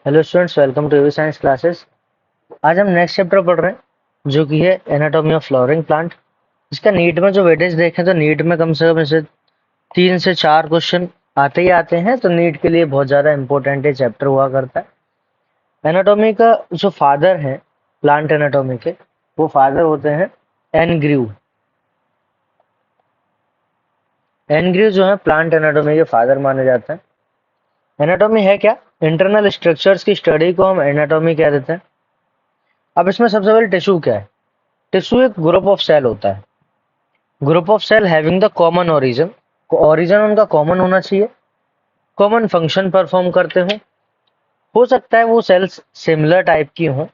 Hello students, welcome to UV science classes. आज हम next chapter पढ़ रहे हैं जो कि है एनाटॉमी ऑफ फ्लावरिंग प्लांट। इसका नीट में जो वेटेज देखें तो नीट में कम से कम इसे 3 से 4 क्वेश्चन आते ही आते हैं, तो नीट के लिए बहुत ज़्यादा इंपॉर्टेंट ये चैप्टर हुआ करता है। एनाटॉमी का जो फादर है प्लांट एनाटॉमी के, वो फादर होते हैं एनग्रीव। एनग्रीव जो है प्लांट एनाटॉमी के फादर माने जाते हैं। एनाटॉमी है क्या? इंटरनल स्ट्रक्चर्स की स्टडी को हम एनाटॉमी कह देते हैं। अब इसमें सबसे पहले टिश्यू क्या है? टिश्यू एक ग्रुप ऑफ सेल होता है। Group of cell having the common origin. Origin उनका कॉमन होना चाहिए, कॉमन फंक्शन परफॉर्म करते हो सकता है वो सेल्स सिमिलर टाइप की हों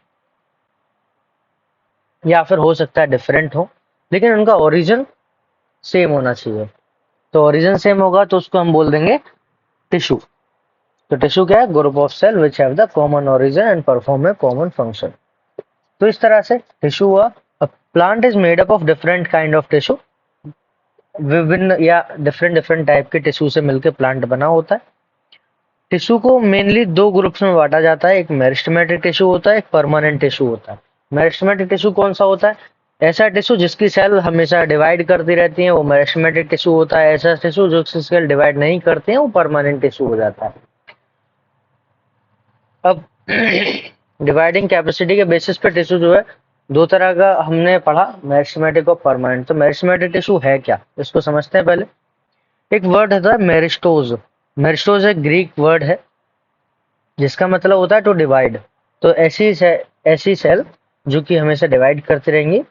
या फिर हो सकता है डिफरेंट हो, लेकिन उनका ओरिजिन सेम होना चाहिए। तो ओरिजिन सेम होगा तो उसको हम बोल देंगे टिश्यू। तो टिश्यू क्या है? Group of cell which have the common origin and perform a common function. तो इस तरह से टिश्यू हुआ। Plant is made up of different kind of tissue. विभिन्न या डिफरेंट डिफरेंट टाइप के टिश्यू से मिलकर प्लांट बना होता है। टिश्यू को मेनली 2 ग्रुप्स में बांटा जाता है। एक मेरिस्टेमेटिक टिश्यू होता है, एक परमानेंट टिश्यू होता है। मेरिस्टेमेटिक टिश्यू कौन सा होता है? ऐसा टिश्यू जिसकी सेल हमेशा डिवाइड करती रहती है, वो मेरिस्टेमेटिक टिश्यू होता है। ऐसा टिश्यू जो सेल डिवाइड नहीं करते हैं, वो परमानेंट टिश्यू हो जाता है। अब डिवाइडिंग कैपेसिटी के बेसिस पे टिश्यू जो है 2 तरह का हमने पढ़ा, मेरिस्टेमेटिक और परमानेंट। तो मेरिस्टेमेटिक टिश्यू है क्या, इसको समझते हैं पहले। एक वर्ड होता है मेरिस्टोज। मेरिस्टोज एक ग्रीक वर्ड है जिसका मतलब होता है टू डिवाइड। तो ऐसी सेल जो कि हमेशा डिवाइड करती रहेंगी,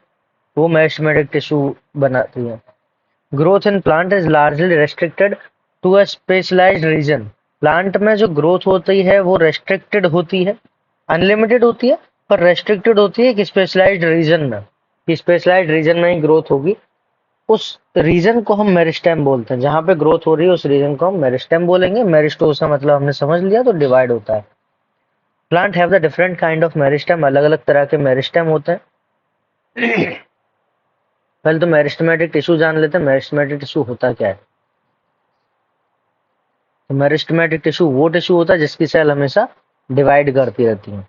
वो मेरिस्टेमेटिक टिश्यू बनाती है। Growth in plant is largely restricted to a specialised region. Plant में जो ग्रोथ होती है वो रेस्ट्रिक्टेड होती है, अनलिमिटेड होती है, पर रेस्ट्रिक्टेड होती है एक स्पेशलाइज्ड रीजन में। कि स्पेशलाइज्ड रीजन में ही ग्रोथ होगी, उस रीजन को हम मेरिस्टेम बोलते हैं। जहां पे ग्रोथ हो रही है उस रीजन को हम मेरिस्टेम बोलेंगे। मेरिस्टोस का मतलब हमने समझ लिया, तो डिवाइड होता है। Plant have the different kind of meristem. अलग अलग तरह के मेरिस्टेम होते हैं। पहले तो मेरिस्टेमेटिक टिश्यू जान लेते हैं। मेरिस्टेमेटिक टिश्यू होता क्या है? तो मेरिस्टेमेटिक टिश्यू वो टिश्यू होता है जिसकी सेल हमेशा डिवाइड करती रहती है।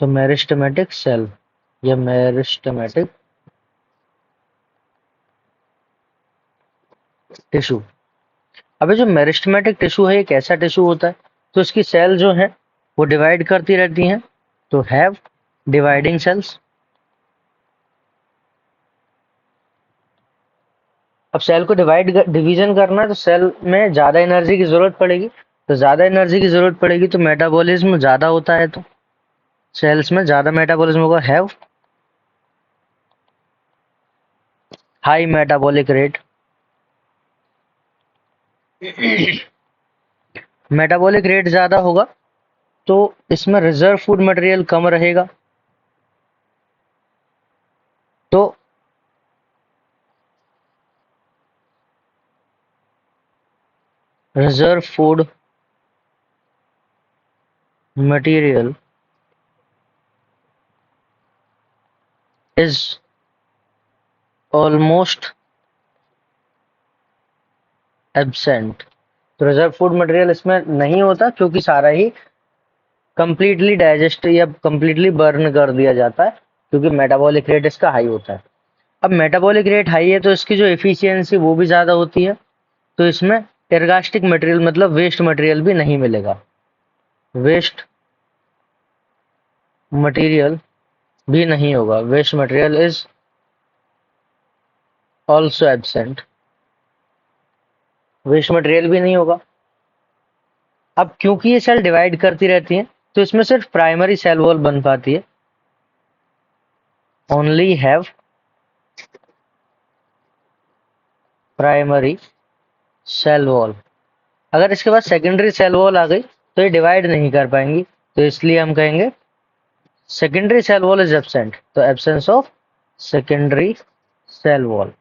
तो मेरिस्टेमेटिक सेल या मेरिस्टेमेटिक टिश्यू। अबे जो मेरिस्टेमेटिक टिश्यू है एक ऐसा टिश्यू होता है तो इसकी सेल जो है वो डिवाइड करती रहती हैं, तो हैव डिवाइडिंग सेल्स। अब सेल को डिवीजन करना है तो सेल में ज्यादा एनर्जी की जरूरत पड़ेगी। तो ज्यादा एनर्जी की जरूरत पड़ेगी तो मेटाबॉलिज्म ज्यादा होता है, तो सेल्स में ज्यादा मेटाबॉलिज्म होगा। Have high metabolic rate. Metabolic rate ज्यादा होगा तो इसमें रिजर्व फूड मटेरियल कम रहेगा, तो reserve food material is almost absent. तो रिजर्व फूड मटेरियल इसमें नहीं होता क्योंकि सारा ही कंप्लीटली डाइजेस्ट या कंप्लीटली बर्न कर दिया जाता है, क्योंकि मेटाबॉलिक रेट इसका हाई होता है। अब मेटाबॉलिक रेट हाई है तो इसकी जो एफिशिएंसी वो भी ज़्यादा होती है, तो इसमें एर्गास्टिक मटेरियल मतलब वेस्ट मटेरियल भी नहीं मिलेगा। वेस्ट मटेरियल भी नहीं होगा। Waste material is also absent. Waste material भी नहीं होगा। अब क्योंकि ये सेल डिवाइड करती रहती हैं तो इसमें सिर्फ प्राइमरी सेल वॉल बन पाती है। Only have primary cell wall. अगर इसके बाद सेकेंडरी सेल वॉल आ गई तो ये डिवाइड नहीं कर पाएंगी, तो इसलिए हम कहेंगे secondary cell wall is absent. तो absence of secondary cell wall.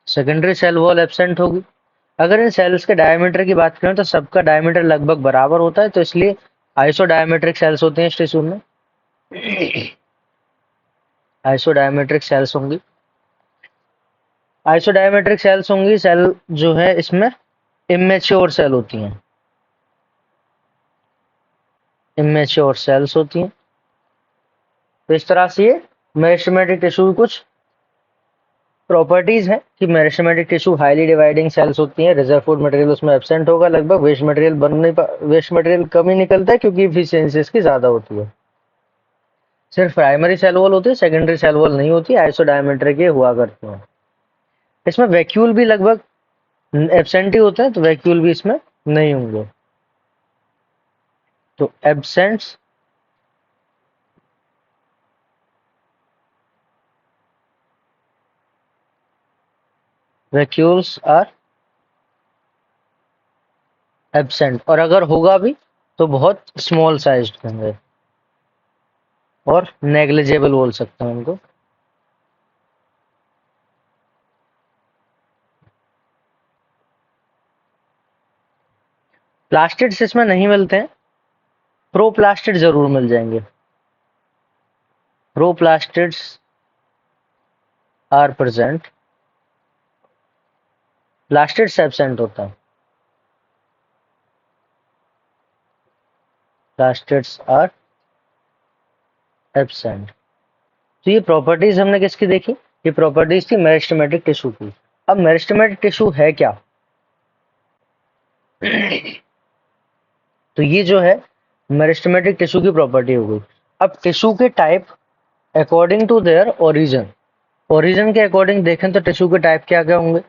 Secondary cell wall absent होगी। अगर इन सेल्स के डायमीटर की बात करें तो सबका डायमीटर लगभग बराबर होता है, तो इसलिए आइसोडायमेट्रिक सेल्स होते हैं इस टिश्यू में। आइसोडायमेट्रिक सेल्स होंगी। आइसोडायमेट्रिक सेल्स होंगी, सेल जो है इसमें इमेच्योर सेल होती हैं, इमेच्योर सेल्स होती हैं। तो इस तरह से ये मेरिस्टेमेटिक टिश्यू की कुछ प्रॉपर्टीज है कि meristematic tissue highly dividing cells होती हैं, रिजर्व फूड मटेरियल उसमें एब्सेंट होगा, लगभग वेस्ट मटेरियल बन नहीं वेस्ट मटेरियल कम ही निकलता है क्योंकि इफिशियंसी इसकी ज्यादा होती है। सिर्फ प्राइमरी सेल वॉल होती है, सेकेंडरी सेल वॉल नहीं होती, आइसोडायमेट्रिक के हुआ करते हैं। इसमें वैक्यूल भी लगभग एब्सेंट ही होते हैं, तो वैक्यूल भी इसमें नहीं होंगे। तो एब्सेंट्स वैक्यूल्स आर एब्सेंट, और अगर होगा भी तो बहुत स्मॉल साइज होंगे और नेग्लिजेबल बोल सकते हैं उनको। प्लास्टिड्स इसमें नहीं मिलते हैं, प्रोप्लास्टिड जरूर मिल जाएंगे। प्रोप्लास्टिड्स आर प्रेजेंट, प्लास्टिड्स एब्सेंट होता है, प्लास्टिड्स आर एब्सेंट। तो ये प्रॉपर्टीज हमने किसकी देखी, ये प्रॉपर्टीज थी मेरिस्टेमेटिक टिश्यू की। अब मेरिस्टेमेटिक टिश्यू है क्या? तो ये जो है मेरिस्टेमेटिक टिश्यू की प्रॉपर्टी हो गई। अब टिश्यू के type according to their origin, origin के अकॉर्डिंग देखें तो टिश्यू के टाइप क्या क्या होंगे?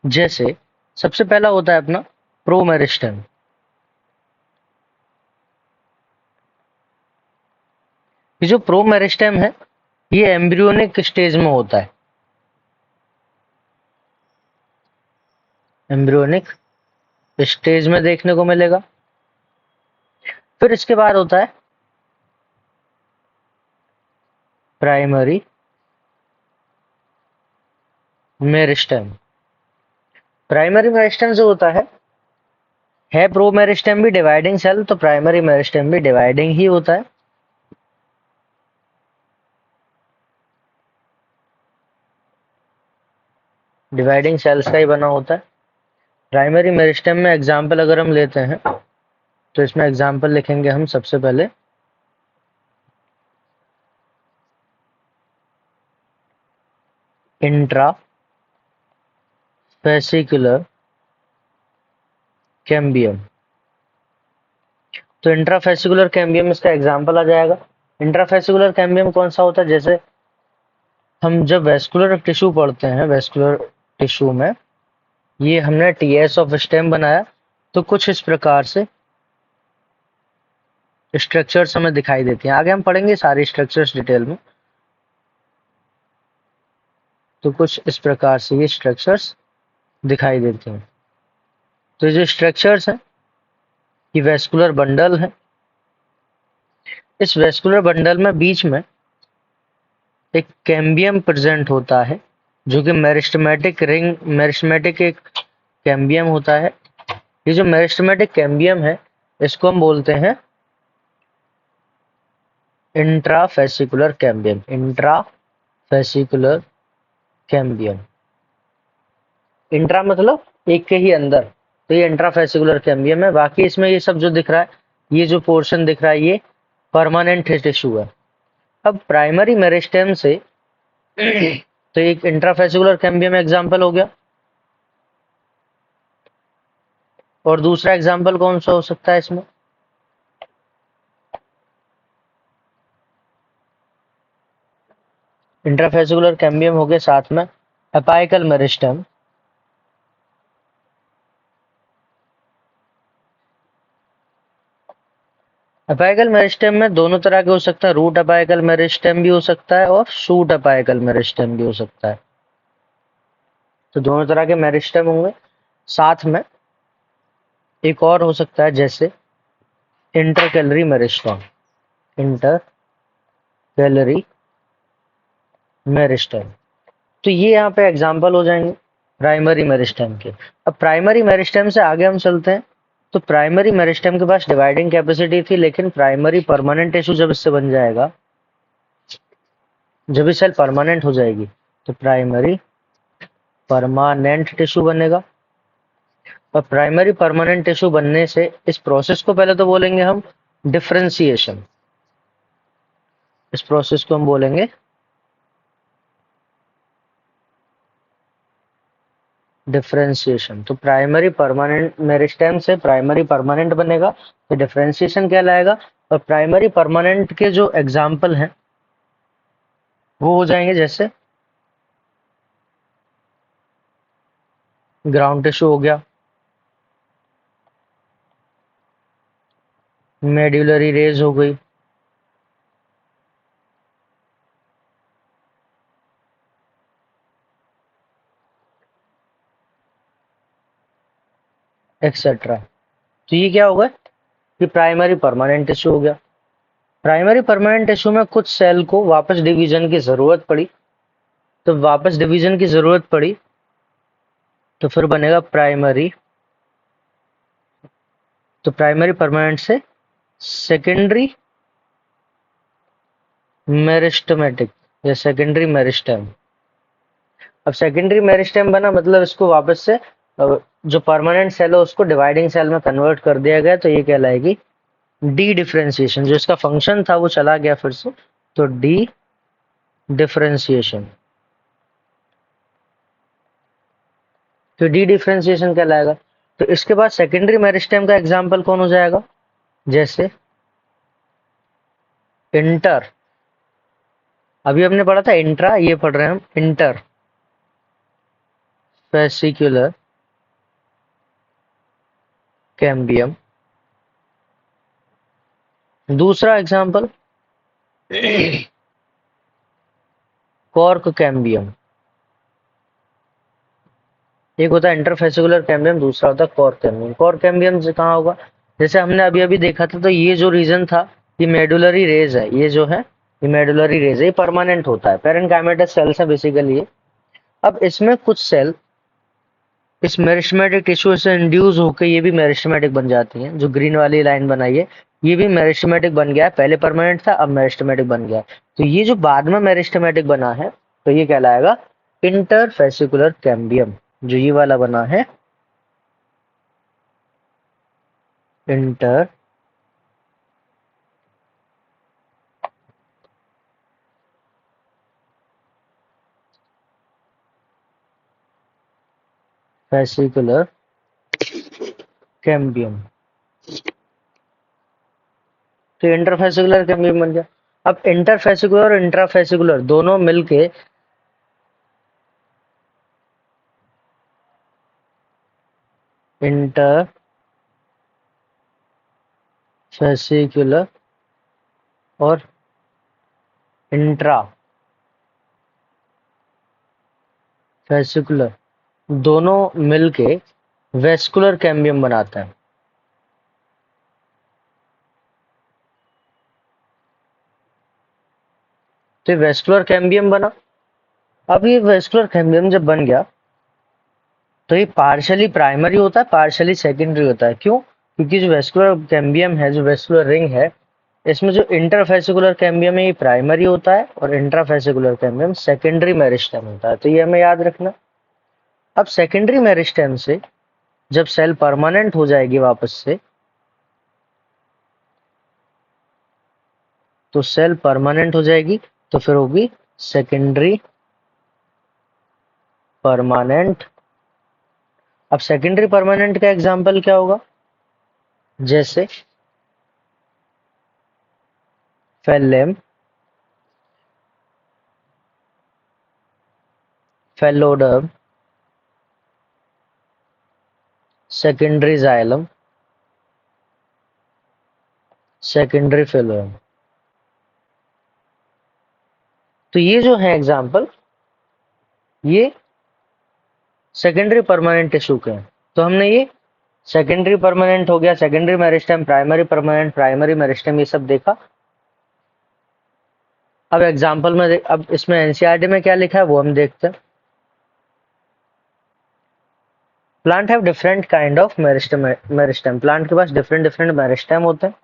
जैसे सबसे पहला होता है अपना प्रोमेरिस्टेम। ये जो प्रोमेरिस्टेम है ये एम्ब्रियोनिक स्टेज में होता है, एम्ब्रियोनिक स्टेज में देखने को मिलेगा। फिर इसके बाद होता है प्राइमरी मेरिस्टेम। प्राइमरी मेरिस्टेम जो होता है प्रोमेरिस्टेम भी डिवाइडिंग सेल, तो प्राइमरी मेरिस्टेम भी डिवाइडिंग ही होता है। डिवाइडिंग सेल्स का ही बना होता है। प्राइमरी मेरिस्टेम में एग्जाम्पल अगर हम लेते हैं तो इसमें एग्जाम्पल लिखेंगे हम सबसे पहले इंट्रा फेसिकुलर कैम्बियम। तो इंट्राफेसिकुलर कैम्बियम इसका एग्जाम्पल आ जाएगा। इंट्राफेसिकुलर कैम्बियम कौन सा होता है? जैसे हम जब वेस्कुलर टिश्यू पढ़ते हैं, वेस्कुलर टिश्यू में ये हमने टीएस ऑफ स्टेम बनाया, तो कुछ इस प्रकार से स्ट्रक्चर्स हमें दिखाई देती हैं। आगे हम पढ़ेंगे सारी स्ट्रक्चर्स डिटेल में। तो कुछ इस प्रकार से ये स्ट्रक्चर्स दिखाई देते हैं। तो ये जो स्ट्रक्चर्स हैं ये वेस्कुलर बंडल है। इस वेस्कुलर बंडल में बीच में एक कैम्बियम प्रेजेंट होता है, जो कि मेरिस्टेमेटिक रिंग, मेरिस्टेमेटिक एक कैम्बियम होता है। ये जो मेरिस्टेमेटिक कैम्बियम है इसको हम बोलते हैं intrafascicular cambium, intrafascicular cambium. Intra मतलब एक के ही अंदर, तो ये इंट्राफेसिकुलर कैम्बियम है। बाकी इसमें ये सब जो दिख रहा है, ये जो पोर्शन दिख रहा है ये परमानेंट टिश्यू है। अब प्राइमरी मेरिस्टेम से तो एक इंट्राफेसिकुलर कैम्बियम एग्जांपल हो गया, और दूसरा एग्जांपल कौन सा हो सकता है इसमें? इंट्राफेसिकुलर कैम्बियम हो गया, साथ में एपाइकल मेरिस्टेम। अपाइकल मेरिस्टेम में दोनों तरह के हो सकते हैं, रूट अपाइकल मेरिस्टेम भी हो सकता है और शूट अपाइकल मेरिस्टेम भी हो सकता है। तो दोनों तरह के मेरिस्टेम होंगे। साथ में एक और हो सकता है जैसे इंटरकैलरी मेरिस्टेम, इंटरकैलरी मेरिस्टेम। तो ये यहाँ पे एग्जाम्पल हो जाएंगे। प्राइमरी मेरिस्टेम के। अब प्राइमरी मेरिस्टेम से आगे हम चलते हैं। तो प्राइमरी मेरिस्टेम के पास डिवाइडिंग कैपेसिटी थी, लेकिन प्राइमरी परमानेंट टिश्यू जब इससे बन जाएगा, जब ये सेल परमानेंट हो जाएगी, तो प्राइमरी परमानेंट टिश्यू बनेगा। और प्राइमरी परमानेंट टिश्यू बनने से इस प्रोसेस को पहले तो बोलेंगे हम डिफरेंशिएशन। इस प्रोसेस को हम बोलेंगे डिफरेंशिएशन। तो प्राइमरी परमानेंट मेरिस्टेम से प्राइमरी परमानेंट बनेगा, तो डिफरेंशिएशन कहलाएगा। और प्राइमरी परमानेंट के जो एग्जाम्पल हैं वो हो जाएंगे जैसे ग्राउंड टिश्यू हो गया, मेड्यूलरी रेज हो गई, एक्सेट्रा। तो ये क्या होगा कि प्राइमरी परमानेंट टिश्यू हो गया। प्राइमरी परमानेंट टिश्यू में कुछ सेल को वापस डिवीजन की जरूरत पड़ी, तो वापस डिवीजन की जरूरत पड़ी तो फिर बनेगा प्राइमरी। तो प्राइमरी परमानेंट से सेकेंडरी मेरिस्टेमेटिक या सेकेंडरी मेरिस्टेम। अब सेकेंडरी मेरिस्टेम बना मतलब इसको वापस से जो परमानेंट सेल है उसको डिवाइडिंग सेल में कन्वर्ट कर दिया गया, तो ये कहलाएगी डी डिफरेंशिएशन। जो इसका फंक्शन था वो चला गया फिर से, तो डी डिफरेंशिएशन। तो डी डिफरेंशिएशन कहलाएगा। तो इसके बाद सेकेंडरी मेरिस्टेम का एग्जाम्पल कौन हो जाएगा, जैसे इंटर। अभी हमने पढ़ा था इंट्रा, ये पढ़ रहे हैं हम इंटर फेसिकुलर कैम्बियम। दूसरा एग्जाम्पल कॉर्क कैम्बियम। एक होता है इंटरफेसिकुलर कैम्बियम, दूसरा होता है कॉर्क कैम्बियम। कॉर्क कैम्बियम से कहाँ होगा, जैसे हमने अभी अभी देखा था, तो ये जो रीजन था, ये मेडुलरी रेज है, ये जो है ये मेडुलरी रेज है, ये परमानेंट होता है, पेरेन्काइमेटस सेल्स है बेसिकली ये। अब इसमें कुछ सेल इस मेरिस्टेमेटिक टिश्यू से इंड्यूस होकर ये भी मेरिस्टेमेटिक बन जाती हैं। जो ग्रीन वाली लाइन बनाई है ये भी मेरिस्टेमेटिक बन गया है, पहले परमानेंट था अब मेरिस्टेमेटिक बन गया है। तो ये जो बाद में मेरिस्टेमेटिक बना है तो ये कहलाएगा इंटरफेसिकुलर कैम्बियम। जो ये वाला बना है इंटर फेसिकुलर कैम्बियम, तो इंटरफेसिकुलर कैम्बियम बन गया। अब इंटरफेसिकुलर और इंट्राफेसिकुलर दोनों मिलके इंटरफेसिकुलर और इंट्रा फेसिकुलर दोनों मिलके वेस्कुलर कैम्बियम बनाता है। तो ये वेस्कुलर कैम्बियम बना। अब ये वेस्कुलर कैम्बियम जब बन गया तो ये पार्शियली प्राइमरी होता है, पार्शियली सेकेंडरी होता है। क्यों? क्योंकि जो वेस्कुलर कैम्बियम है, जो वेस्कुलर रिंग है, इसमें जो इंटरफेसिकुलर कैम्बियम है ये प्राइमरी होता है और इंट्राफेसिकुलर कैम्बियम सेकेंडरी मेरिस्टेम होता है। तो ये हमें याद रखना। अब सेकेंडरी मेरिस्टेम से जब सेल परमानेंट हो जाएगी वापस से, तो सेल परमानेंट हो जाएगी तो फिर होगी सेकेंडरी परमानेंट। अब सेकेंडरी परमानेंट का एग्जाम्पल क्या होगा, जैसे फेलेम, फेलोडर्म, सेकेंडरी जाइलम, सेकेंडरी फेलोएम। तो ये जो है एग्जाम्पल, ये सेकेंडरी परमानेंट टिश्यू के हैं। तो हमने ये सेकेंडरी परमानेंट हो गया, secondary meristem, primary permanent, primary meristem, ये सब देखा। अब एग्जाम्पल में अब इसमें एनसीईआरटी में क्या लिखा है वो हम देखते हैं। Plant have different kind of meristem, plant के पास डिफरेंट डिफरेंट मेरिस्टेम होते हैं।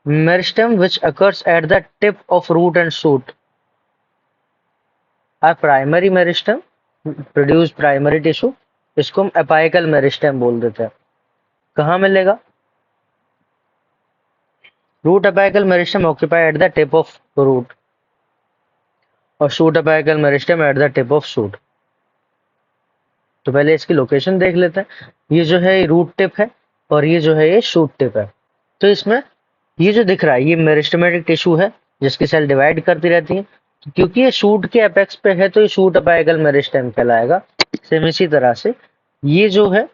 Meristem which occurs at the tip of root and shoot are primary meristem, produce primary tissue, इसको हम एपाइकल मेरिस्टेम बोल देते हैं। कहाँ मिलेगा? Root apical meristem occupy at the tip of root और shoot apical meristem at the tip of shoot. तो पहले इसकी लोकेशन देख लेते हैं। ये जो है रूट टिप है और ये जो है ये शूट टिप है। तो इसमें ये जो दिख रहा है ये मेरिस्टेमेटिक टिश्यू है जिसकी सेल डिवाइड करती रहती है। तो क्योंकि ये शूट के एपेक्स पे है तो ये शूट अपाइकल मेरिस्टेम कहलाएगा। सेम इसी तरह से ये जो है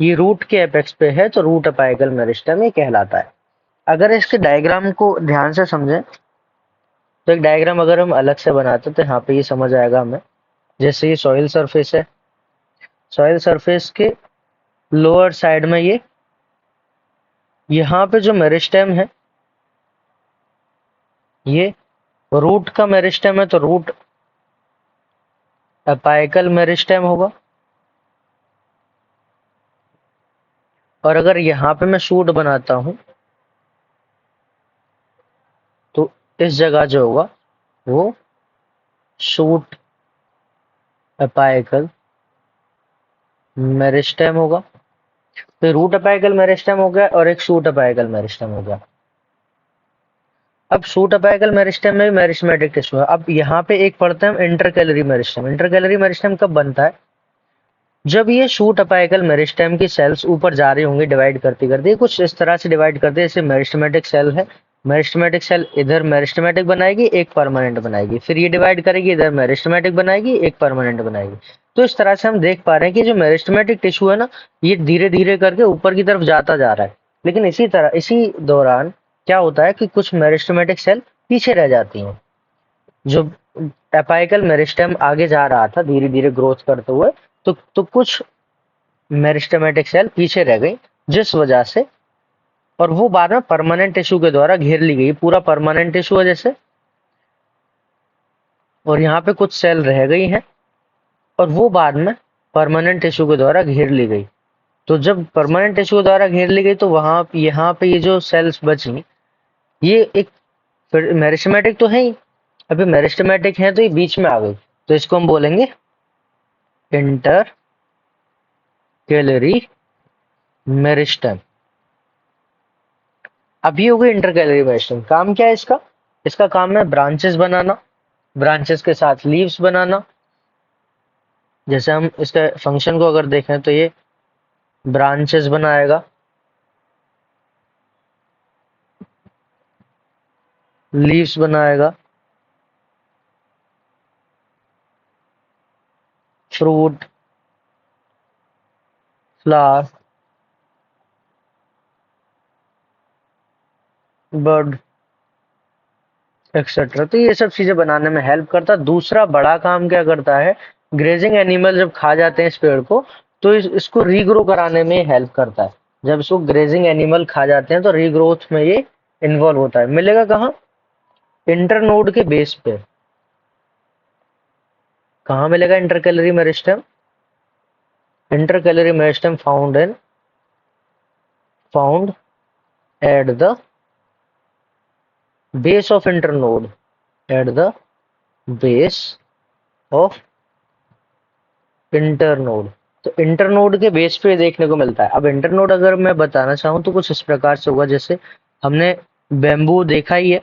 ये रूट के एपेक्स पे है तो रूट अपाइकल मेरिस्टेम ये कहलाता है। अगर इसके डायग्राम को ध्यान से समझें तो एक डायग्राम अगर हम अलग से बनाते तो यहाँ पे ये समझ आएगा हमें। जैसे ये सॉइल सरफेस है, सॉइल सरफेस के लोअर साइड में ये यहाँ पे जो मेरिस्टेम है ये रूट का मेरिस्टेम है तो रूट अपाइकल मेरिस्टेम होगा। और अगर यहाँ पे मैं शूट बनाता हूं तो इस जगह जो होगा वो शूट अपाइकल मेरिस्टेम होगा। तो रूट अपाइकल मेरिस्टेम हो गया और एक शूट अपाइकल मेरिस्टेम हो गया। अब शूट अपाइकल मेरिस्टेम में मेरिस्टेमेटिक टिश्यू है। अब यहाँ पे एक पढ़ते हैं इंटरकैलरी मेरिस्टेम। इंटरकैलरी मेरिस्टेम कब बनता है? जब ये शूट अपाइकल मेरिस्टेम की सेल्स ऊपर जा रही होंगी डिवाइड करती करती, कुछ इस तरह से डिवाइड करते हैं। जैसे मेरिस्टेमेटिक सेल है, मेरिस्टेमेटिक सेल इधर मेरिस्टेमेटिक बनाएगी, एक परमानेंट बनाएगी, फिर ये डिवाइड करेगी, इधर मेरिस्टेमेटिक बनाएगी, एक परमानेंट बनाएगी। तो इस तरह से हम देख पा रहे हैं कि जो मेरिस्टेमेटिक टिश्यू है ना ये धीरे धीरे करके ऊपर की तरफ जाता जा रहा है। लेकिन इसी दौरान क्या होता है कि कुछ मेरिस्टेमेटिक सेल पीछे रह जाती हैं। जो एपाइकल मेरिस्टेम आगे जा रहा था धीरे धीरे ग्रोथ करते हुए तो कुछ मेरिस्टेमेटिक सेल पीछे रह गई जिस वजह से, और वो बाद में परमानेंट टिश्यू के द्वारा घेर ली गई। पूरा परमानेंट टिश्यू है जैसे, और यहाँ पे कुछ सेल रह गई हैं और वो बाद में परमानेंट टिश्यू के द्वारा घेर ली गई। तो जब परमानेंट टिश्यू के द्वारा घेर ली गई तो वहां यहाँ पे ये जो सेल्स बची ये एक मेरिस्टेमेटिक तो है ही, अभी मेरिस्टेमेटिक है तो ये बीच में आ गई तो इसको हम बोलेंगे इंटर कैलरी मेरिस्टेम। अभी हो गई इंटरकैलरी मेरिस्टेम। काम क्या है इसका? इसका काम है ब्रांचेस बनाना, ब्रांचेस के साथ लीव्स बनाना। जैसे हम इसके फंक्शन को अगर देखें तो ये ब्रांचेस बनाएगा, लीव्स बनाएगा, फ्रूट, फ्लावर, बर्ड एक्सेट्रा। तो ये सब चीजें बनाने में हेल्प करता है। दूसरा बड़ा काम क्या करता है, ग्रेजिंग एनिमल जब खा जाते हैं इस पेड़ को तो इसको रीग्रो कराने में हेल्प करता है। जब इसको ग्रेजिंग एनिमल खा जाते हैं तो रीग्रोथ में ये इन्वॉल्व होता है। मिलेगा कहाँ? इंटरनोड के बेस पे। कहाँ मिलेगा intercalary meristem? Intercalary meristem found at the base of internode, at the base of internode। तो इंटरनोड के बेस पे देखने को मिलता है। अब इंटरनोड अगर मैं बताना चाहूँ तो कुछ इस प्रकार से होगा, जैसे हमने बैम्बू देखा ही है,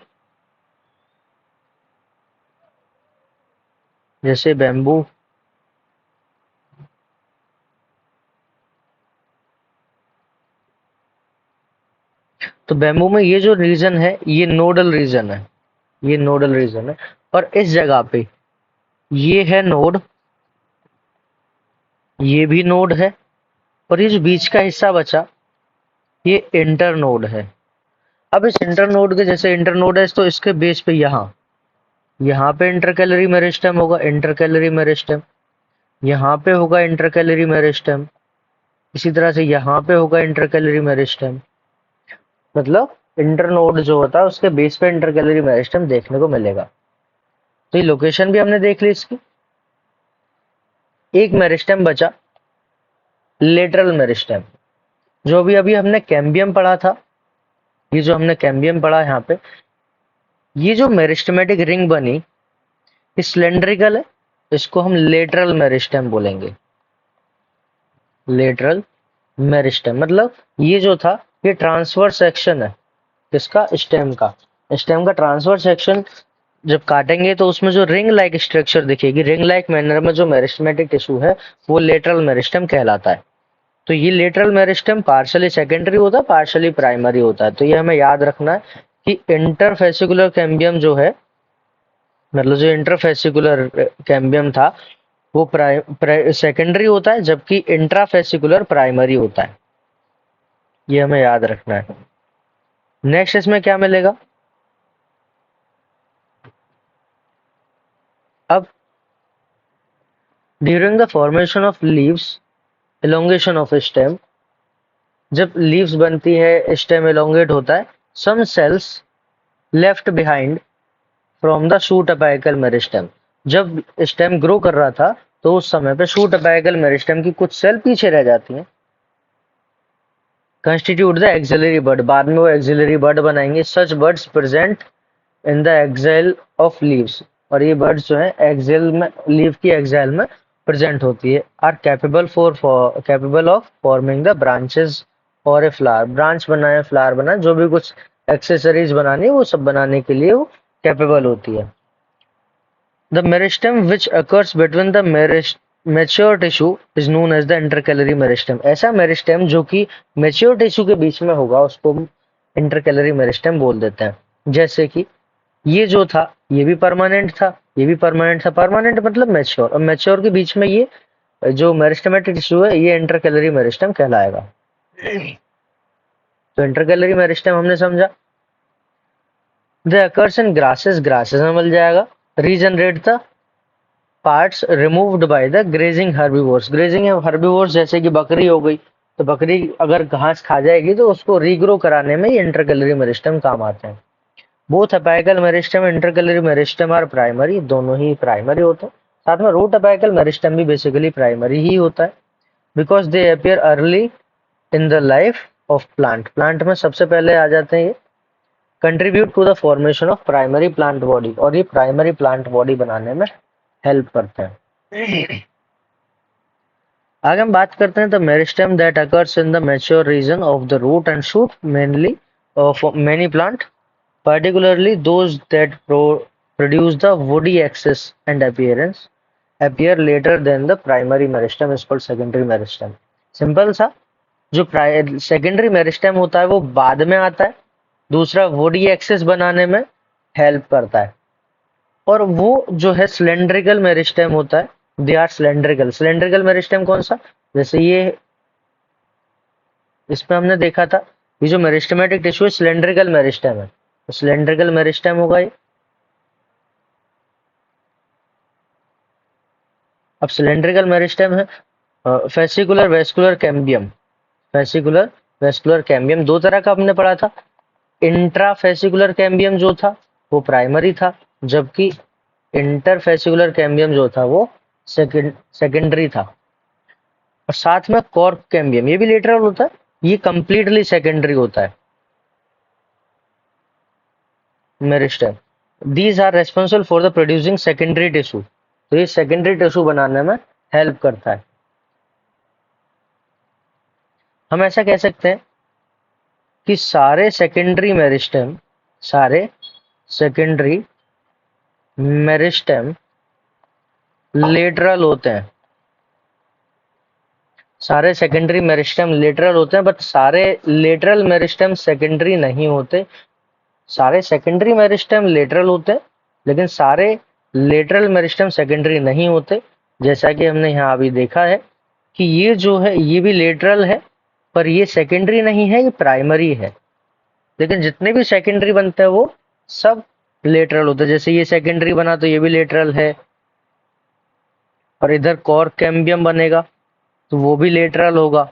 जैसे बैम्बू तो बैम्बू में ये जो रीजन है ये नोडल रीजन है, ये नोडल रीजन है। और इस जगह पे ये है नोड, ये भी नोड है, और ये जो बीच का हिस्सा बचा ये इंटरनोड है। अब इस इंटरनोड के जैसे इंटरनोड है तो इसके बेस पे यहाँ पे इंटरकैलरी मेरिस्टेम होगा, इंटरकैलरी मेरिस्टेम यहाँ पे होगा, इंटरकैलरी मेरिस्टेम इसी तरह से यहाँ पे होगा इंटरकैलरी मेरिस्टेम। मतलब इंटरनोड जो होता है उसके बेस पे इंटरकैलरी मेरिस्टेम देखने को मिलेगा। तो ये लोकेशन भी हमने देख ली इसकी। एक मेरिस्टेम बचा लेटरल मेरिस्टेम। जो भी अभी हमने कैम्बियम पढ़ा था, ये जो हमने कैम्बियम पढ़ा यहाँ पे, ये जो मेरिस्टेमेटिक रिंग बनी ये सिलेंड्रिकल है, इसको हम लेटरल मेरिस्टेम बोलेंगे। लेटरल मेरिस्टेम मतलब ये जो था ये ट्रांसफर सेक्शन है किसका, स्टेम का। स्टेम का ट्रांसफर सेक्शन जब काटेंगे तो उसमें जो रिंग लाइक स्ट्रक्चर दिखेगी, रिंग लाइक मैनर में जो मेरिस्टेमेटिक टिश्यू है वो लेटरल मेरिस्टेम कहलाता है। तो ये लेटरल मेरिस्टेम पार्शियली सेकेंडरी होता है, पार्शियली प्राइमरी होता है। तो ये हमें याद रखना है कि इंटरफेसिकुलर कैम्बियम जो है, मतलब जो इंटरफेसिकुलर कैम्बियम था वो सेकेंडरी होता है, जबकि इंट्राफेसिकुलर प्राइमरी होता है। ये हमें याद रखना है। नेक्स्ट इसमें क्या मिलेगा, अब during the formation of leaves, elongation of stem, जब लीव्स बनती है स्टेम elongate होता है। Some cells left behind from the shoot apical meristem, जब स्टेम ग्रो कर रहा था तो उस समय पे शूट अपेकल मेरिस्टेम की कुछ सेल पीछे रह जाती हैं, कंस्टिट्यूट द एक्सिलरी बड, बाद में वो एक्सिलरी बड बनाएंगे। Such buds present in the axil of leaves, और ये बर्ड्स जो है एक्सेल में, लीव की एक्सेल में प्रेजेंट होती है। Are capable of forming the branches और ए फ्लावर, ब्रांच बनाए, फ्लावर बनाए, जो भी कुछ एक्सेसरीज बनानी है वो सब बनाने के लिए वो कैपेबल होती है। The meristem which occurs between the mature tissue is known as the intercalary meristem, ऐसा मेरिस्टेम जो कि मेच्योर टिश्यू के बीच में होगा उसको इंटरकैलरी मेरिस्टेम बोल देते हैं। जैसे कि ये जो था ये भी परमानेंट था, ये भी परमानेंट था। परमानेंट मतलब मैच्योर, और मैच्योर के बीच में ये जो मेरिस्टेमेटिक टिश्यू है ये इंटरकैलरी मेरिस्टेम कहलाएगा। तो इंटरकैलरी मेरिस्टेम हमने समझा। The occurs in grasses, grasses में मिल जाएगा। Regenerate the parts removed by the grazing herbivores, grazing herbivores जैसे कि बकरी हो गई, तो बकरी अगर घास खा जाएगी तो उसको रीग्रो कराने में ये इंटरकैलरी मेरिस्टेम काम आते हैं। Both apical meristem intercalary meristem are primary, दोनों ही प्राइमरी होते हैं। साथ में रूट अपेकल मेरिस्टेम भी बेसिकली प्राइमरी ही होता है, because they appear early in the life of plant, plant में सबसे पहले आ जाते हैं ये। Contribute to the formation of primary plant body, और ये प्राइमरी प्लांट बॉडी बनाने में हेल्प करते हैं। आगे हम बात करते हैं the meristem that occurs in the mature region of the root and shoot mainly of many plant, particularly those that produce the woody axis and appear later than the primary meristem is called secondary meristem। Simple सा, जो secondary meristem होता है वो बाद में आता है, दूसरा वुडी एक्सिस बनाने में हेल्प करता है, और वो जो है सिलेंड्रिकल मेरिस्टेम होता है, they are cylindrical. Cylindrical meristem कौन सा, जैसे ये इसमें हमने देखा था, ये जो मेरिस्टेमेटिक टिश्यू है सिलेंड्रिकल मेरिस्टेम है, तो सिलेंड्रिकल मेरिस्टेम होगा ये। अब सिलेंड्रिकल मेरिस्टेम है। Fascicular vascular cambium, fascicular vascular cambium दो तरह का हमने पढ़ा था। इंट्राफेसिकुलर कैम्बियम जो था वो प्राइमरी था, जबकि इंटरफेसिकुलर कैम्बियम जो था वो सेकेंडरी था। और साथ में कॉर्क कैम्बियम, ये भी लेटरल होता है, ये कंप्लीटली सेकेंडरी होता है meristem. These are responsible for the producing secondary tissue, तो ये सेकेंडरी टिश्यू बनाने में हेल्प करता है। हम ऐसा कह सकते हैं कि सारे सेकेंडरी मेरिस्टेम, सारे सेकेंडरी मेरिस्टेम लेटरल होते हैं, सारे सेकेंडरी मेरिस्टेम लेटरल होते हैं, बट सारे लेटरल मेरिस्टेम सेकेंडरी नहीं होते। सारे सेकेंडरी मेरिस्टेम लेटरल होते हैं, लेकिन सारे लेटरल मेरिस्टेम सेकेंडरी नहीं होते। जैसा कि हमने यहाँ अभी देखा है कि ये जो है ये भी लेटरल है, पर ये सेकेंडरी नहीं है, ये प्राइमरी है। लेकिन जितने भी सेकेंडरी बनते हैं वो सब लेटरल होते हैं। जैसे ये सेकेंडरी बना तो ये भी लेटरल है, और इधर कॉर्क कैम्बियम बनेगा तो वो भी लेटरल होगा।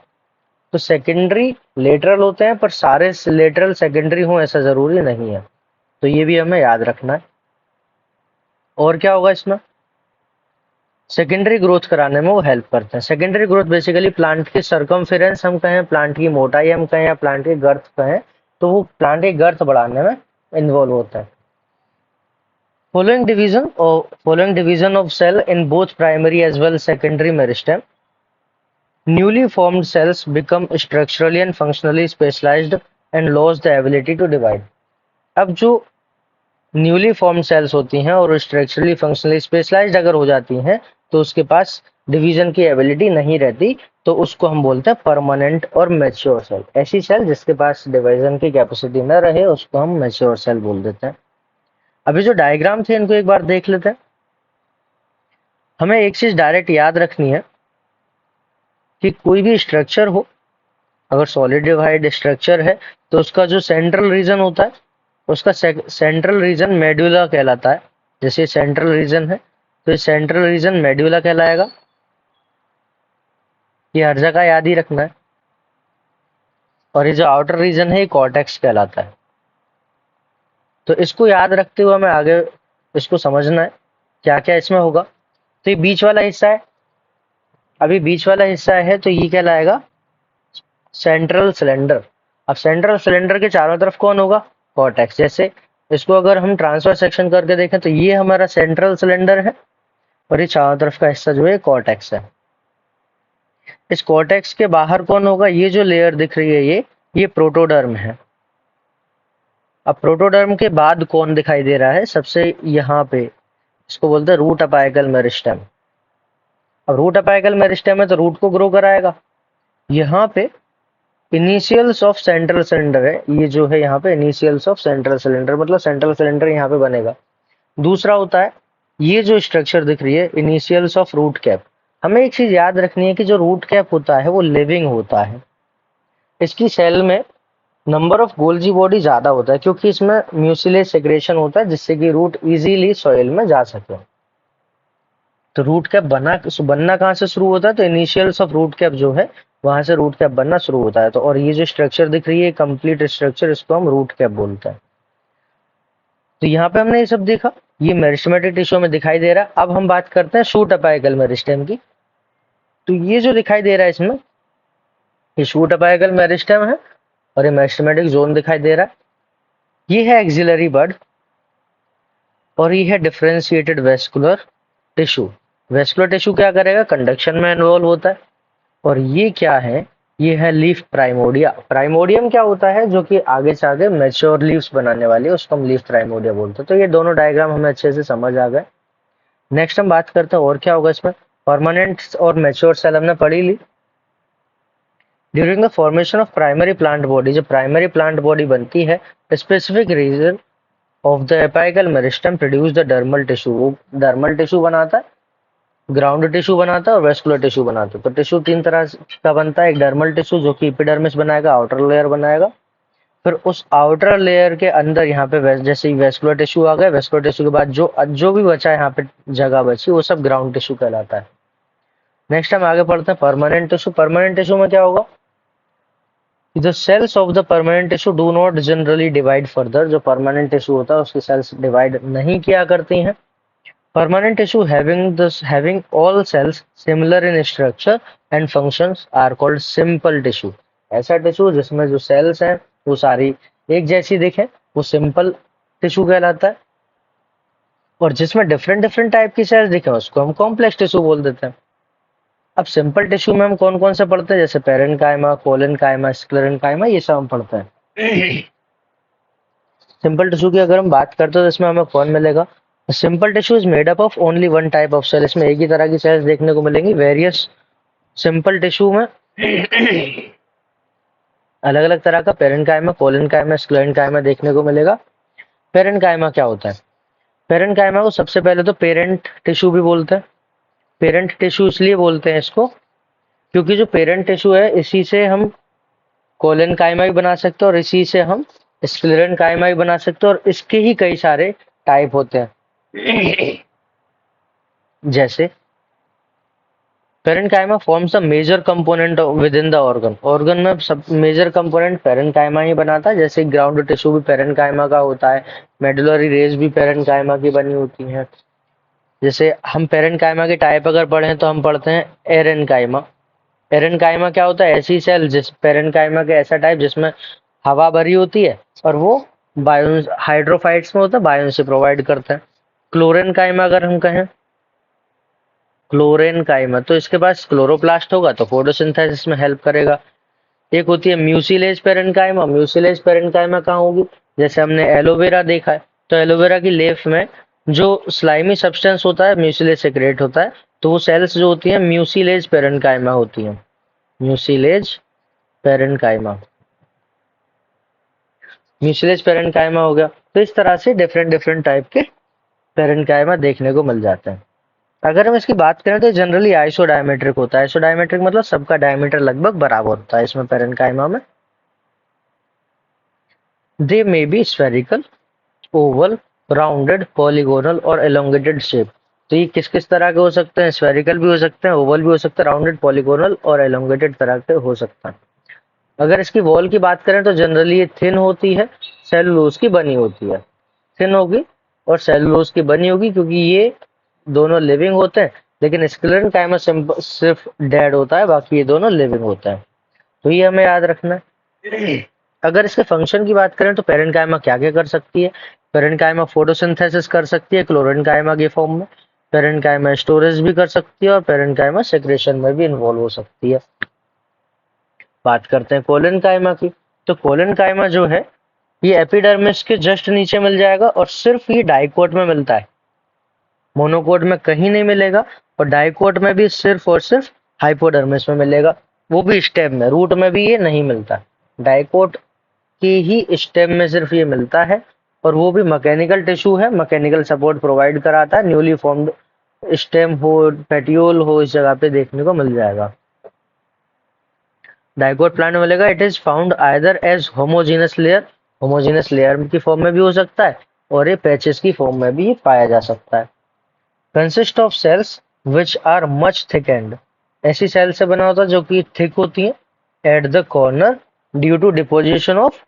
तो सेकेंडरी लेटरल होते हैं, पर सारे लेटरल सेकेंडरी हो ऐसा जरूरी नहीं है, तो ये भी हमें याद रखना है। और क्या होगा इसमें, सेकेंडरी ग्रोथ कराने में वो हेल्प करते हैं। सेकेंडरी ग्रोथ बेसिकली प्लांट की सर्कमफेरेंस हम कहें, प्लांट की मोटाई हम कहें, या प्लांट की गर्थ कहें, तो वो प्लांट की गर्थ बढ़ाने में इन्वॉल्व होता है। Following division of cell in both primary as well as secondary meristem, newly formed cells become structurally and functionally specialized and lose the ability to divide. अब जो न्यूली फॉर्म सेल्स होती हैं और स्ट्रक्चरली फंक्शनली स्पेशलाइज्ड अगर हो जाती हैं तो उसके पास डिवीजन की एबिलिटी नहीं रहती, तो उसको हम बोलते हैं परमानेंट और मैच्योर सेल। ऐसी सेल जिसके पास डिवीजन की कैपेसिटी न रहे उसको हम मैच्योर सेल बोल देते हैं। अभी जो डायग्राम थे इनको एक बार देख लेते हैं। हमें एक चीज डायरेक्ट याद रखनी है कि कोई भी स्ट्रक्चर हो, अगर सॉलिडिफाइड स्ट्रक्चर है तो उसका जो सेंट्रल रीजन होता है उसका सेंट्रल रीजन मेड्यूला कहलाता है। जैसे सेंट्रल रीजन है तो ये सेंट्रल रीजन मेड्यूला कहलाएगा, ये हर जगह याद ही रखना है। और ये जो आउटर रीजन है ये कॉर्टेक्स कहलाता है। तो इसको याद रखते हुए हमें आगे इसको समझना है क्या क्या इसमें होगा। तो ये बीच वाला हिस्सा है, अभी बीच वाला हिस्सा है तो ये कहलाएगा सेंट्रल सिलेंडर। अब सेंट्रल सिलेंडर के चारों तरफ कौन होगा? कॉर्टेक्स। जैसे इसको अगर हम ट्रांसफर सेक्शन करके देखें तो ये हमारा सेंट्रल सिलेंडर है और ये चारों तरफ का हिस्सा जो है कॉर्टेक्स है। इस कॉर्टेक्स के बाहर कौन होगा? ये जो लेयर दिख रही है ये प्रोटोडर्म है। अब प्रोटोडर्म के बाद कौन दिखाई दे रहा है? सबसे यहाँ पे इसको बोलते हैं रूट अपाइकल मेरिस्टेम। अब रूट अपाइकल मेरिस्टेम है तो रूट को ग्रो कराएगा। यहाँ पे इनिशियल्स ऑफ सेंट्रल सिलेंडर है, ये जो है यहाँ पे इनिशियल्स ऑफ सेंट्रल सिलेंडर, मतलब सेंट्रल सिलेंडर यहाँ पे बनेगा। दूसरा होता है ये जो स्ट्रक्चर दिख रही है इनिशियल्स ऑफ रूट कैप। हमें एक चीज याद रखनी है कि जो रूट कैप होता है वो लिविंग होता है। इसकी सेल में नंबर ऑफ गोल्जी बॉडी ज्यादा होता है क्योंकि इसमें म्यूसिलेज सेक्रेशन होता है जिससे कि रूट इजीली सॉइल में जा सके। तो रूट कैप बनना कहाँ से शुरू होता है? तो इनिशियल्स ऑफ रूट कैप जो है वहां से रूट कैप बनना शुरू होता है। तो और ये जो स्ट्रक्चर दिख रही है कंप्लीट स्ट्रक्चर, इसको हम रूट कैप बोलते हैं। तो यहाँ पे हमने ये सब देखा, ये मेरिस्टेमेटिक टिश्यू में दिखाई दे रहा है। अब हम बात करते हैं शूट अपाइकल मेरिस्टेम की। तो ये जो दिखाई दे रहा है इसमें ये शूट अपाइकल मेरिस्टेम है और ये मेरिस्टेमेटिक जोन दिखाई दे रहा है। ये है एक्सिलरी बड और ये है differentiated vascular tissue. Vascular tissue क्या करेगा? कंडक्शन में इन्वॉल्व होता है। और ये क्या है? ये है लीफ प्राइमोडिया। प्राइमोडियम क्या होता है? जो कि आगे से आगे मैच्योर लीव्स बनाने वाली है, उसको हम लीफ प्राइमोडिया बोलते हैं। तो ये दोनों डायग्राम हमें अच्छे से समझ आ गए। नेक्स्ट हम बात करते हैं और क्या होगा इसमें। परमानेंट और मैच्योर सेल हमने पढ़ी ली। During the formation of primary plant body, जब प्राइमरी प्लांट बॉडी बनती है specific region of the apical meristem produce the dermal tissue. वो डर्मल टिश्यू बनाता है, ग्राउंड टिश्यू बनाता है और वेस्कुलर टिश्यू बनाता है। तो टिश्यू तीन तरह का बनता है। एक डर्मल टिश्यू जो कि एपिडर्मिस बनाएगा, आउटर लेयर बनाएगा। फिर उस आउटर लेयर के अंदर यहाँ पे जैसे ही वेस्कुलर टिश्यू आ गया, वेस्कुलर टिश्यू के बाद जो भी बचा यहाँ पे जगह बची वो सब ग्राउंड टिश्यू कहलाता है। नेक्स्ट हम आगे पढ़ते हैं परमानेंट टिश्यू। परमानेंट टिश्यू में क्या होगा? The cells of the permanent tissue do not generally divide further। जो परमानेंट टिश्यू होता है उसकी सेल्स डिवाइड नहीं किया करती हैं। Permanent tissue having all cells similar in structure and functions are called simple tissue। ऐसा टिश्यू जिसमें जो सेल्स हैं वो सारी एक जैसी दिखे वो सिंपल टिश्यू कहलाता है। और जिसमें डिफरेंट डिफरेंट टाइप की सेल्स दिखे उसको हम कॉम्प्लेक्स टिश्यू बोल देते हैं। अब सिंपल टिश्यू में हम कौन कौन से पढ़ते हैं? जैसे पेरेन्काइमा, कोलेनकाइमा, स्क्लेरेन्काइमा, ये सब हम पढ़ते हैं। सिंपल टिश्यू की अगर हम बात करते हैं तो इसमें हमें कौन मिलेगा? Simple tissue is made up of only one type of cell. इसमें एक ही तरह की सेल्स देखने को मिलेंगी। वेरियस सिंपल टिश्यू में अलग अलग तरह का पेरेन्काइमा, कोलेनकाइमा, स्क्लेरेन्काइमा देखने को मिलेगा। पेरेन्काइमा क्या होता है? पेरेन्काइमा को सबसे पहले तो पेरेंट टिश्यू भी बोलते हैं। पेरेंट टिश्यू इसलिए बोलते हैं इसको क्योंकि जो पेरेंट टिश्यू है इसी से हम कोलेनकाइमा भी बना सकते हैं और इसी से हम स्क्लेरेन्काइमा भी बना सकते हैं और इसके ही कई सारे टाइप होते हैं। जैसे parenchyma forms the major component within the organ. Organ में सब मेजर कंपोनेंट पेरेन्काइमा ही बनाता है। जैसे ग्राउंड टिश्यू भी पेरेन्काइमा का होता है, मेडुलरी रेज भी पेरेन्काइमा की बनी होती है। जैसे हम पेरेन्काइमा के टाइप अगर पढ़ें तो हम पढ़ते हैं एरेन्काइमा। एरेन्काइमा क्या होता है? ऐसी सेल जिस पेरेन्काइमा के ऐसा टाइप जिसमें हवा भरी होती है और वो बायोन हाइड्रोफाइट्स में होता है, बायोन से प्रोवाइड करता है। क्लोरेन्काइमा अगर हम कहें, क्लोरेन्काइमा तो इसके पास क्लोरोप्लास्ट होगा तो फोटोसिंथेसिस में हेल्प करेगा। एक होती है म्यूसिलेज पेरेन्काइमा। म्यूसिलेज पेरेन्काइमा कहाँ होगी? जैसे हमने एलोवेरा देखा है, तो एलोवेरा की लीफ में जो स्लाइमी सब्सटेंस होता है म्यूसिलेज सेक्रेट होता है, तो वो सेल्स जो होती हैं म्यूसिलेज पेरेन्काइमा होती हैं। म्यूसिलेज पेरेन्काइमा, म्यूसिलेज पेरेन्काइमा हो गया। तो इस तरह से डिफरेंट डिफरेंट टाइप के पेरेन्काइमा देखने को मिल जाते हैं। अगर हम इसकी बात करें तो जनरली आइसोडायमेट्रिक होता है। आइसोडायमेट्रिक मतलब सबका डायमीटर लगभग बराबर होता है इसमें पेरेन्काइमा में। They may be spherical, oval, rounded, polygonal और एलोंगेटेड शेप। तो ये किस किस तरह के हो सकते हैं? स्फेरिकल भी हो सकते हैं, ओवल भी हो सकते हैं, राउंडेड, पॉलीगोनल और एलोंगेटेड तरह के हो सकते हैं। अगर इसकी वॉल की बात करें तो जनरली ये थिन होती है, सेलुलोज की बनी होती है। थिन होगी और सेलुलोज की बनी होगी क्योंकि ये दोनों लिविंग होते हैं, लेकिन स्क्लेरेन्काइमा सिर्फ डेड होता है, बाकी ये दोनों लिविंग होता है। तो ये हमें याद रखना है। अगर इसके फंक्शन की बात करें तो पेरेन्काइमा क्या क्या कर सकती है? पेरेन्काइमा फोटोसिंथेसिस कर सकती है क्लोरेन्काइमा के फॉर्म में। पेरेन्काइमा स्टोरेज भी कर सकती है और पेरेन्काइमा सेक्रेशन में भी इन्वॉल्व हो सकती है। बात करते हैं कोलेनकाइमा की। तो कोलेनकाइमा जो है ये एपिडर्मिस के जस्ट नीचे मिल जाएगा और सिर्फ ये डाइकोट में मिलता है, मोनोकोट में कहीं नहीं मिलेगा, और डाइकोट में भी सिर्फ और सिर्फ हाइपोडर्मिस में मिलेगा, वो भी स्टेम में। रूट में भी ये नहीं मिलता, डाइकोट की ही स्टेम में सिर्फ ये मिलता है, और वो भी मैकेनिकल टिश्यू है, मैकेनिकल सपोर्ट प्रोवाइड कराता है। न्यूली फॉर्म्ड स्टेम हो, पेटियोल हो, इस जगह पे देखने को मिल जाएगा। डाइकोट प्लांट में मिलेगा। It is found either as homogeneous layer, homogeneous layer की फॉर्म में भी हो सकता है, और ये पैचेस की फॉर्म में भी पाया जा सकता है। Consist of cells which are much thick and, ऐसी सेल से बना होता है जो कि थिक होती हैं at the corner due to deposition of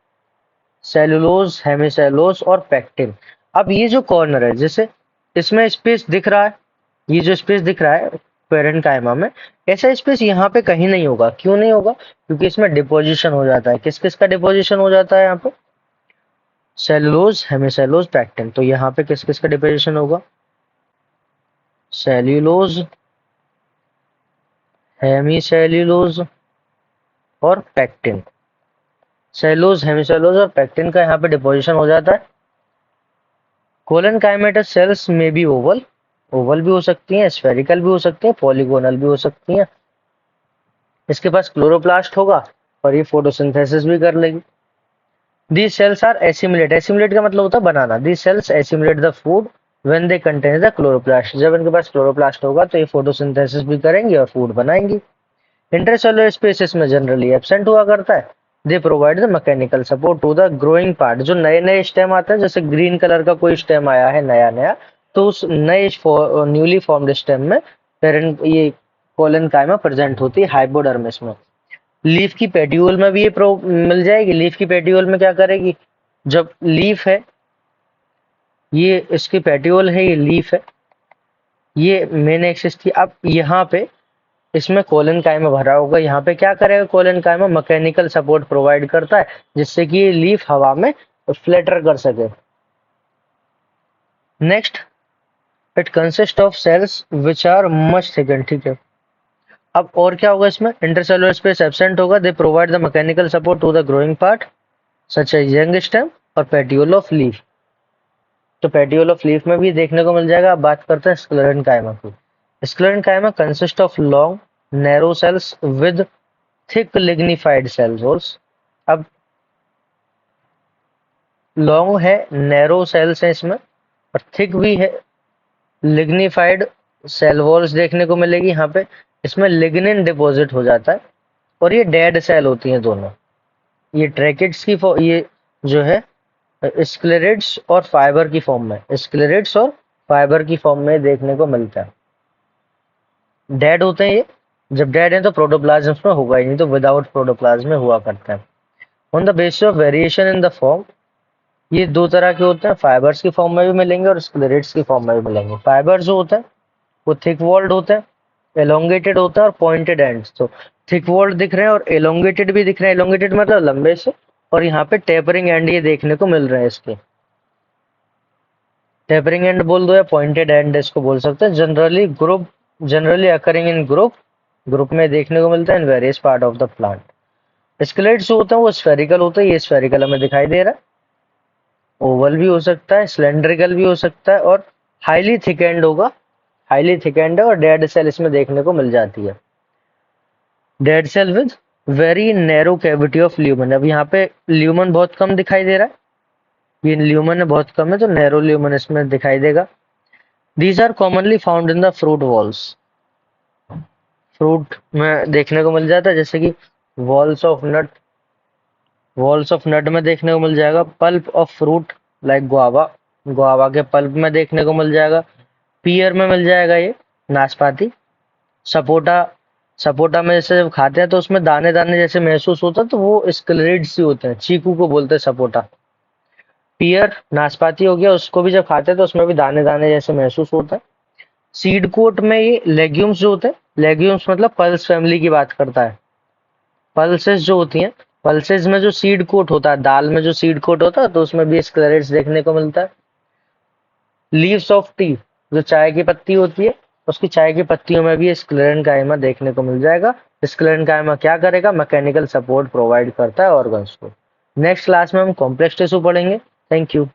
cellulose, hemicellulose और पेक्टिन। अब ये जो कॉर्नर है, जैसे इसमें स्पेस दिख रहा है, ये जो स्पेस दिख रहा है पेरेन्काइमा में, ऐसा स्पेस यहाँ पे कहीं नहीं होगा। क्यों नहीं होगा? क्योंकि इसमें डिपोजिशन हो जाता है। किस किस का डिपोजिशन हो जाता है यहाँ पे? Cellulose, hemicellulose, pectin. तो यहाँ पे किस किस का डिपोजिशन होगा? सेल्यूलोज, हेमिसेल्यूलोज और पेक्टिन। सेलुलोज, हेमिसेल्यूलोज और पेक्टिन का यहाँ पे डिपोजिशन हो जाता है। कोलेनकाइमेटस सेल्स में भी ओवल, ओवल भी हो सकती हैं, स्फेरिकल भी हो सकती हैं, पॉलीगोनल भी हो सकती हैं। इसके पास क्लोरोप्लास्ट होगा और ये फोटोसिंथेसिस भी कर लेगी। These cells are assimilate, assimilate का मतलब होता है बनाना। These cells assimilate the food when they contain the chloroplast, जब इनके पास क्लोरोप्लास्ट होगा तो ये फोटोसिंथेसिस भी करेंगी और फूड बनाएंगी। इंटरसेलुलर स्पेसिस में जनरली एब्सेंट हुआ करता है। They provide the mechanical support to the growing part, जो नए नए स्टेम आते हैं, जैसे ग्रीन कलर का कोई स्टेम आया है नया नया, तो उस नए न्यूली फॉर्म्ड स्टेम में पेरेंट ये कोलेनकाइमा प्रेजेंट होती है हाइपोडर्मिस में। लीफ की पेट्यूल में भी ये मिल जाएगी। लीफ की पेट्यूल में क्या करेगी? जब लीफ है, ये इसकी पेट्यूल है, ये लीफ है, ये मेन एक्सिस की। अब यहाँ पे इसमें कोलेनकाइमा भरा होगा। यहाँ पे क्या करेगा कोलेनकाइमा? मैकेनिकल सपोर्ट प्रोवाइड करता है जिससे कि ये लीफ हवा में फ्लैटर कर सके। Next, it consist of cells which are much thicken. ठीक है, अब और क्या होगा इसमें? इंटरसेलुलर स्पेस एब्सेंट होगा। They provide the mechanical support to the growing part such as young stem और पेट्यूल ऑफ लीफ। तो पेट्यूल ऑफ लीफ में भी देखने को मिल जाएगा। अब बात करते हैं स्क्लेरेन्काइमा की। Sclerenchyma consist of long narrow cells with thick lignified cells walls. अब लॉन्ग है, नैरो सेल्स है इसमें, और थिक भी है, लिग्निफाइड सेल वॉल्स देखने को मिलेगी। यहाँ पे इसमें लिग्निन डिपॉजिट हो जाता है, और ये डेड सेल होती हैं दोनों। ये ट्रैकिड्स की ये जो है स्क्लेरिड्स और फाइबर की फॉर्म में, स्क्लेरिड्स और फाइबर की फॉर्म में देखने को मिलता है। डेड होते हैं ये। जब डेड है तो प्रोटोप्लाज्म में होगा ही नहीं, तो विदाउट प्रोटोप्लाज्म में हुआ करता है। On the basis of variation in the form, ये दो तरह के होते हैं, फाइबर्स की फॉर्म में भी मिलेंगे और स्क्लेरेट्स की फॉर्म में भी मिलेंगे। फाइबर्स जो होते हैं वो थिक वॉल्ड होते हैं, एलोंगेटेड होता है और पॉइंटेड एंड्स। तो थिक वॉल्ड दिख रहे हैं और एलोंगेटेड भी दिख रहे हैं। एलोंगेटेड मतलब लंबे से, और यहाँ पे टेपरिंग एंड ये देखने को मिल रहे हैं इसके। टेपरिंग एंड बोल दो या पॉइंटेड एंड इसको बोल सकते हैं। जनरली अकरिंग इन ग्रुप में देखने को मिलता है in various part of the plant. स्केलेट्स जो होता है वो स्फेरिकल होता है, ये स्फेरिकल हमें दिखाई दे रहा है। ओवल भी हो सकता है, सिलेंड्रिकल भी हो सकता है और हाईली थिकेंड होगा। हाईली थिकेंड है और डेड सेल इसमें देखने को मिल जाती है। Dead cell with very narrow cavity of lumen. अब यहाँ पे ल्यूमन बहुत कम दिखाई दे रहा है, ये ल्यूमन है बहुत कम है, तो नैरो ल्यूमन इसमें दिखाई देगा। These are commonly found in the fruit walls. Fruit में देखने को मिल जाता है, जैसे कि walls of nut, walls of nut में देखने को मिल जाएगा। Pulp of fruit like guava, guava के पल्प में देखने को मिल जाएगा। पियर में मिल जाएगा ये, नाशपाती। सपोटा, सपोटा में जैसे जब खाते हैं तो उसमें दाने दाने जैसे महसूस होता है, तो वो स्क्लेरिड्स ही होते हैं, चीकू को बोलते हैं सपोटा। पियर नाशपाती हो गया, उसको भी जब खाते हैं तो उसमें भी दाने दाने जैसे महसूस होता है। सीड कोट में ये लेग्यूम्स जो होते हैं, लेग्यूम्स मतलब पल्स फैमिली की बात करता है। पल्सेस जो होती हैं, पल्सेस में जो सीड कोट होता है, दाल में जो सीड कोट होता है, तो उसमें भी स्क्लेरेट्स देखने को मिलता है। लीव्स ऑफ टी, जो चाय की पत्ती होती है, उसकी चाय की पत्तियों में भी स्क्लेरेनकाइमा देखने को मिल जाएगा। स्क्लेरेनकाइमा क्या करेगा, मैकेनिकल सपोर्ट प्रोवाइड करता है ऑर्गन्स को। नेक्स्ट क्लास में हम कॉम्प्लेक्स टिश्यू पढ़ेंगे। Thank you.